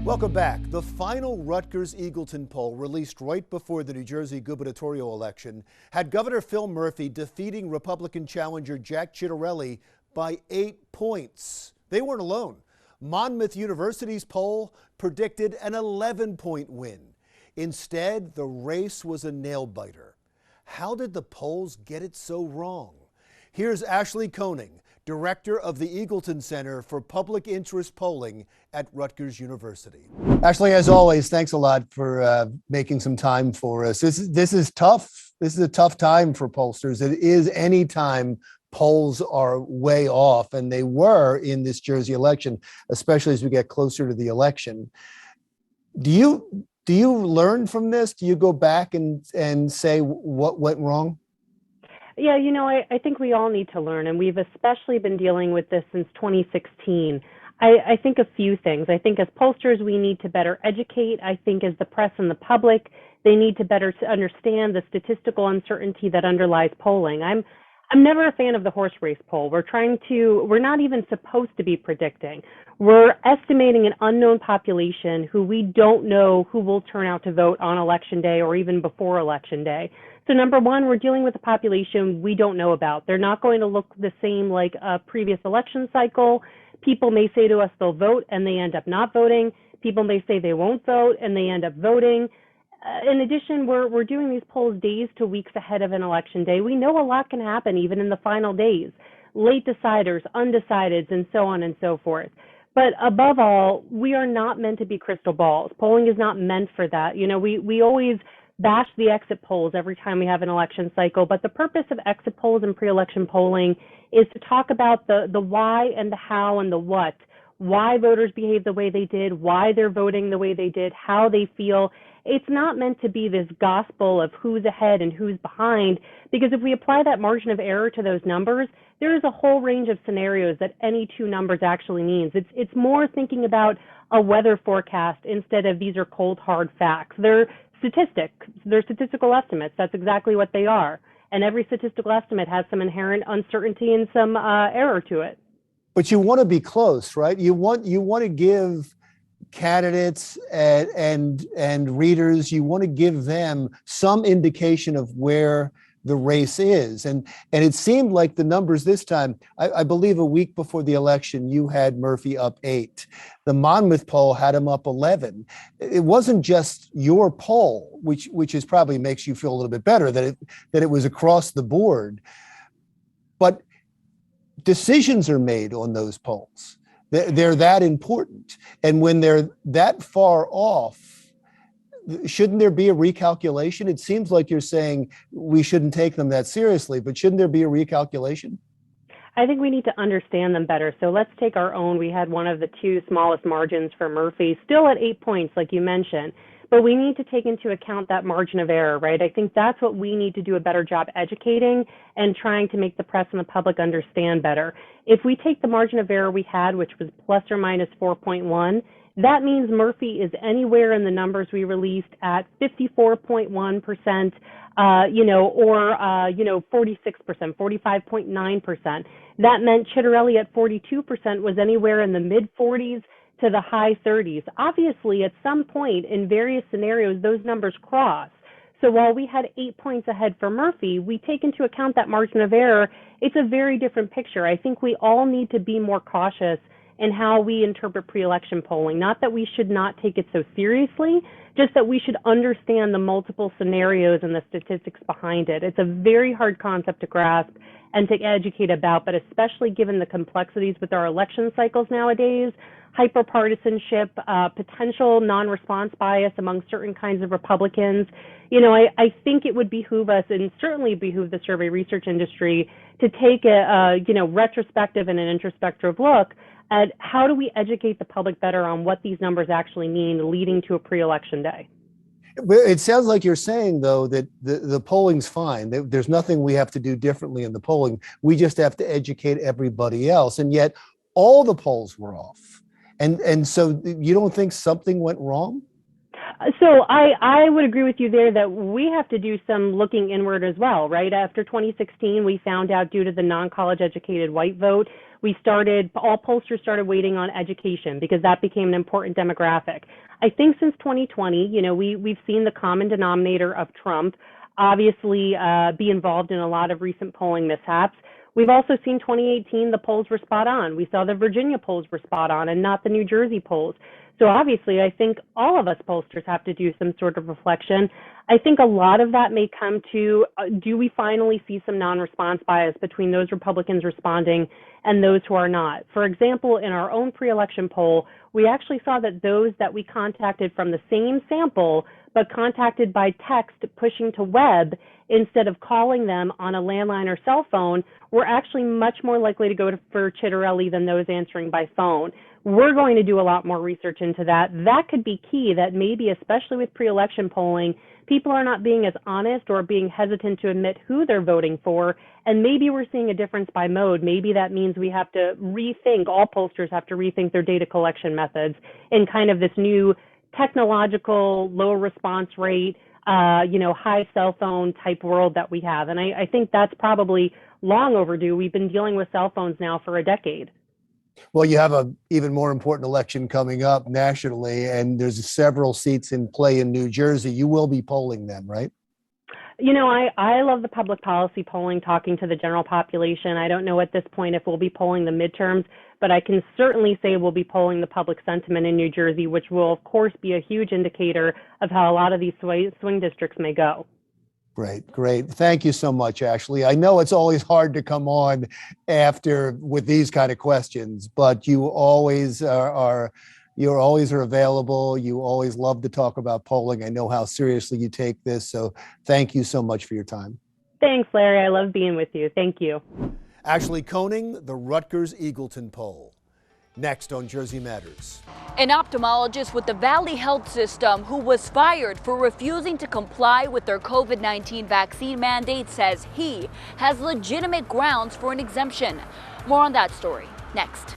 Welcome back. The final Rutgers-Eagleton poll, released right before the New Jersey gubernatorial election, had Governor Phil Murphy defeating Republican challenger Jack Ciattarelli by 8 points. They weren't alone. Monmouth University's poll predicted an 11-point win. Instead, the race was a nail-biter. How did the polls get it so wrong? Here's Ashley Koning, director of the Eagleton Center for Public Interest Polling at Rutgers University. Ashley, as always, thanks a lot for making some time for us. This is tough. This is a tough time for pollsters. It is any time polls are way off, and they were in this Jersey election, especially as we get closer to the election. Do you learn from this? Do you go back and say what went wrong? Yeah, I think we all need to learn, and we've especially been dealing with this since 2016. I think a few things. I think as pollsters, we need to better educate. I think as the press and the public, they need to better understand the statistical uncertainty that underlies polling. I'm never a fan of the horse race poll. We're not even supposed to be predicting. We're estimating an unknown population who we don't know who will turn out to vote on election day or even before election day. So number one, we're dealing with a population we don't know about. They're not going to look the same like a previous election cycle. People may say to us they'll vote and they end up not voting. People may say they won't vote and they end up voting. In addition, we're doing these polls days to weeks ahead of an election day. We know a lot can happen even in the final days, late deciders, undecideds, and so on and so forth. But above all, we are not meant to be crystal balls. Polling is not meant for that. We always bash the exit polls every time we have an election cycle, but the purpose of exit polls and pre-election polling is to talk about the why and the how and the what. Why voters behave the way they did, why they're voting the way they did, how they feel. It's not meant to be this gospel of who's ahead and who's behind, because if we apply that margin of error to those numbers, there is a whole range of scenarios that any two numbers actually means. It's more thinking about a weather forecast instead of these are cold, hard facts. They're statistical estimates. That's exactly what they are. And every statistical estimate has some inherent uncertainty and some error to it. But you want to be close, right? You want to give candidates and readers, you want to give them some indication of where the race is. And it seemed like the numbers this time, I believe a week before the election, you had Murphy up 8. The Monmouth poll had him up 11. It wasn't just your poll, which is probably makes you feel a little bit better that it was across the board. But decisions are made on those polls. They're that important. And when they're that far off, shouldn't there be a recalculation? It seems like you're saying we shouldn't take them that seriously, but shouldn't there be a recalculation? I think we need to understand them better. So let's take our own. We had one of the two smallest margins for Murphy, still at 8 points, like you mentioned. But we need to take into account that margin of error, right? I think that's what we need to do a better job educating and trying to make the press and the public understand better. If we take the margin of error we had, which was plus or minus 4.1, that means Murphy is anywhere in the numbers we released at 54.1%, or 46%, 45.9%. That meant Ciattarelli at 42% was anywhere in the mid-40s to the high 30s. Obviously, at some point in various scenarios, those numbers cross. So while we had 8 points ahead for Murphy, we take into account that margin of error. It's a very different picture. I think we all need to be more cautious in how we interpret pre-election polling. Not that we should not take it so seriously, just that we should understand the multiple scenarios and the statistics behind it. It's a very hard concept to grasp and to educate about, but especially given the complexities with our election cycles nowadays, hyperpartisanship, potential non-response bias among certain kinds of Republicans. I think it would behoove us, and certainly behoove the survey research industry, to take a retrospective and an introspective look at how do we educate the public better on what these numbers actually mean leading to a pre-election day. It sounds like you're saying, though, that the polling's fine. There's nothing we have to do differently in the polling. We just have to educate everybody else. And yet all the polls were off. And so you don't think something went wrong? So I would agree with you there that we have to do some looking inward as well, right? After 2016, we found out due to the non-college educated white vote, all pollsters started waiting on education because that became an important demographic. I think since 2020, we've seen the common denominator of Trump obviously be involved in a lot of recent polling mishaps. We've also seen 2018, the polls were spot on. We saw the Virginia polls were spot on and not the New Jersey polls. So obviously, I think all of us pollsters have to do some sort of reflection. I think a lot of that may come to, do we finally see some non-response bias between those Republicans responding and those who are not? For example, in our own pre-election poll, we actually saw that those that we contacted from the same sample, but contacted by text pushing to web instead of calling them on a landline or cell phone, were actually much more likely to go for Ciattarelli than those answering by phone. We're going to do a lot more research into that. That could be key, that maybe, especially with pre-election polling, people are not being as honest or being hesitant to admit who they're voting for. And maybe we're seeing a difference by mode. Maybe that means we have to rethink, all pollsters have to rethink their data collection methods in kind of this new technological, low response rate, high cell phone type world that we have. And I think that's probably long overdue. We've been dealing with cell phones now for a decade. Well, you have an even more important election coming up nationally, and there's several seats in play in New Jersey. You will be polling them, right? I love the public policy polling, talking to the general population. I don't know at this point if we'll be polling the midterms, but I can certainly say we'll be polling the public sentiment in New Jersey, which will, of course, be a huge indicator of how a lot of these swing districts may go. Great. Thank you so much, Ashley. I know it's always hard to come on after with these kind of questions, but you always are available. You always love to talk about polling. I know how seriously you take this, so thank you so much for your time. Thanks, Larry. I love being with you. Thank you. Ashley Koning, the Rutgers Eagleton poll. Next on Jersey Matters. An ophthalmologist with the Valley Health System who was fired for refusing to comply with their COVID-19 vaccine mandate says he has legitimate grounds for an exemption. More on that story next.